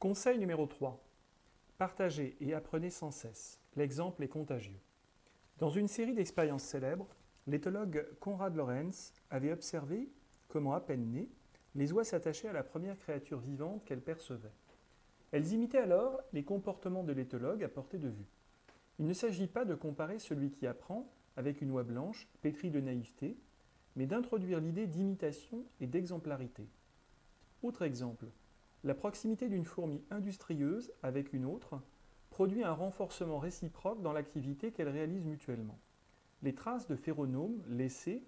Conseil numéro 3. Partagez et apprenez sans cesse. L'exemple est contagieux. Dans une série d'expériences célèbres, l'éthologue Konrad Lorenz avait observé comment, à peine nées, les oies s'attachaient à la première créature vivante qu'elles percevaient. Elles imitaient alors les comportements de l'éthologue à portée de vue. Il ne s'agit pas de comparer celui qui apprend avec une oie blanche pétrie de naïveté, mais d'introduire l'idée d'imitation et d'exemplarité. Autre exemple, la proximité d'une fourmi industrieuse avec une autre produit un renforcement réciproque dans l'activité qu'elles réalisent mutuellement. Les traces de phéromones laissées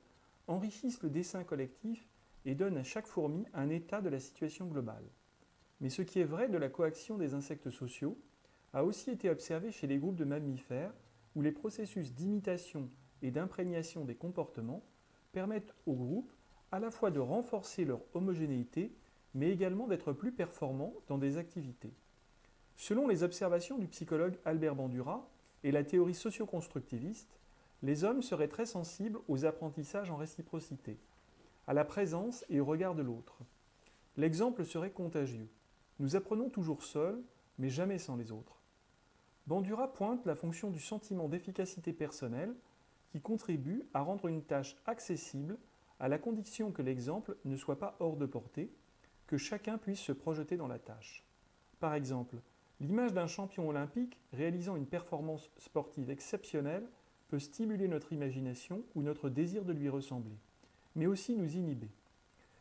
enrichissent le dessin collectif et donnent à chaque fourmi un état de la situation globale. Mais ce qui est vrai de la coaction des insectes sociaux a aussi été observé chez les groupes de mammifères où les processus d'imitation et d'imprégnation des comportements permettent aux groupes à la fois de renforcer leur homogénéité mais également d'être plus performants dans des activités. Selon les observations du psychologue Albert Bandura et la théorie socio-constructiviste, les hommes seraient très sensibles aux apprentissages en réciprocité, à la présence et au regard de l'autre. L'exemple serait contagieux. Nous apprenons toujours seuls, mais jamais sans les autres. Bandura pointe la fonction du sentiment d'efficacité personnelle qui contribue à rendre une tâche accessible à la condition que l'exemple ne soit pas hors de portée, que chacun puisse se projeter dans la tâche. Par exemple, l'image d'un champion olympique réalisant une performance sportive exceptionnelle peut stimuler notre imagination ou notre désir de lui ressembler, mais aussi nous inhiber.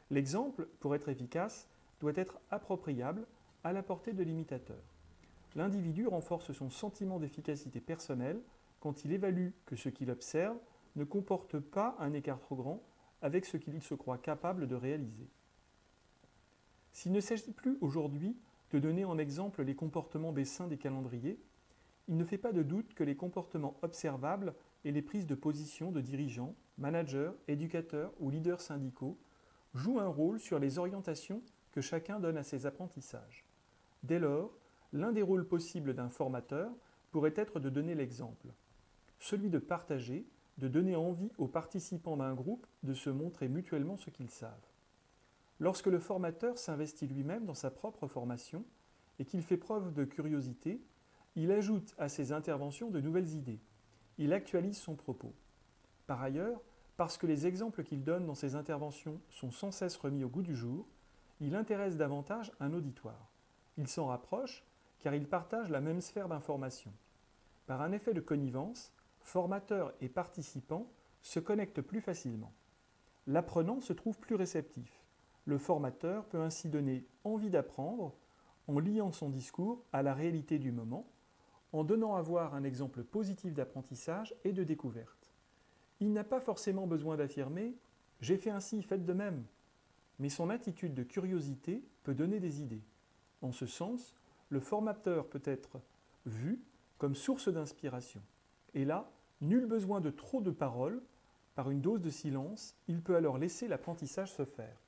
L'exemple, pour être efficace, doit être appropriable à la portée de l'imitateur. L'individu renforce son sentiment d'efficacité personnelle quand il évalue que ce qu'il observe ne comporte pas un écart trop grand avec ce qu'il se croit capable de réaliser. S'il ne s'agit plus aujourd'hui de donner en exemple les comportements des saints des calendriers, il ne fait pas de doute que les comportements observables et les prises de position de dirigeants, managers, éducateurs ou leaders syndicaux jouent un rôle sur les orientations que chacun donne à ses apprentissages. Dès lors, l'un des rôles possibles d'un formateur pourrait être de donner l'exemple, celui de partager, de donner envie aux participants d'un groupe de se montrer mutuellement ce qu'ils savent. Lorsque le formateur s'investit lui-même dans sa propre formation et qu'il fait preuve de curiosité, il ajoute à ses interventions de nouvelles idées. Il actualise son propos. Par ailleurs, parce que les exemples qu'il donne dans ses interventions sont sans cesse remis au goût du jour, il intéresse davantage un auditoire. Il s'en rapproche car il partage la même sphère d'information. Par un effet de connivence, formateur et participant se connectent plus facilement. L'apprenant se trouve plus réceptif. Le formateur peut ainsi donner envie d'apprendre en liant son discours à la réalité du moment, en donnant à voir un exemple positif d'apprentissage et de découverte. Il n'a pas forcément besoin d'affirmer « j'ai fait ainsi, faites de même », mais son attitude de curiosité peut donner des idées. En ce sens, le formateur peut être vu comme source d'inspiration. Et là, nul besoin de trop de paroles, par une dose de silence, il peut alors laisser l'apprentissage se faire.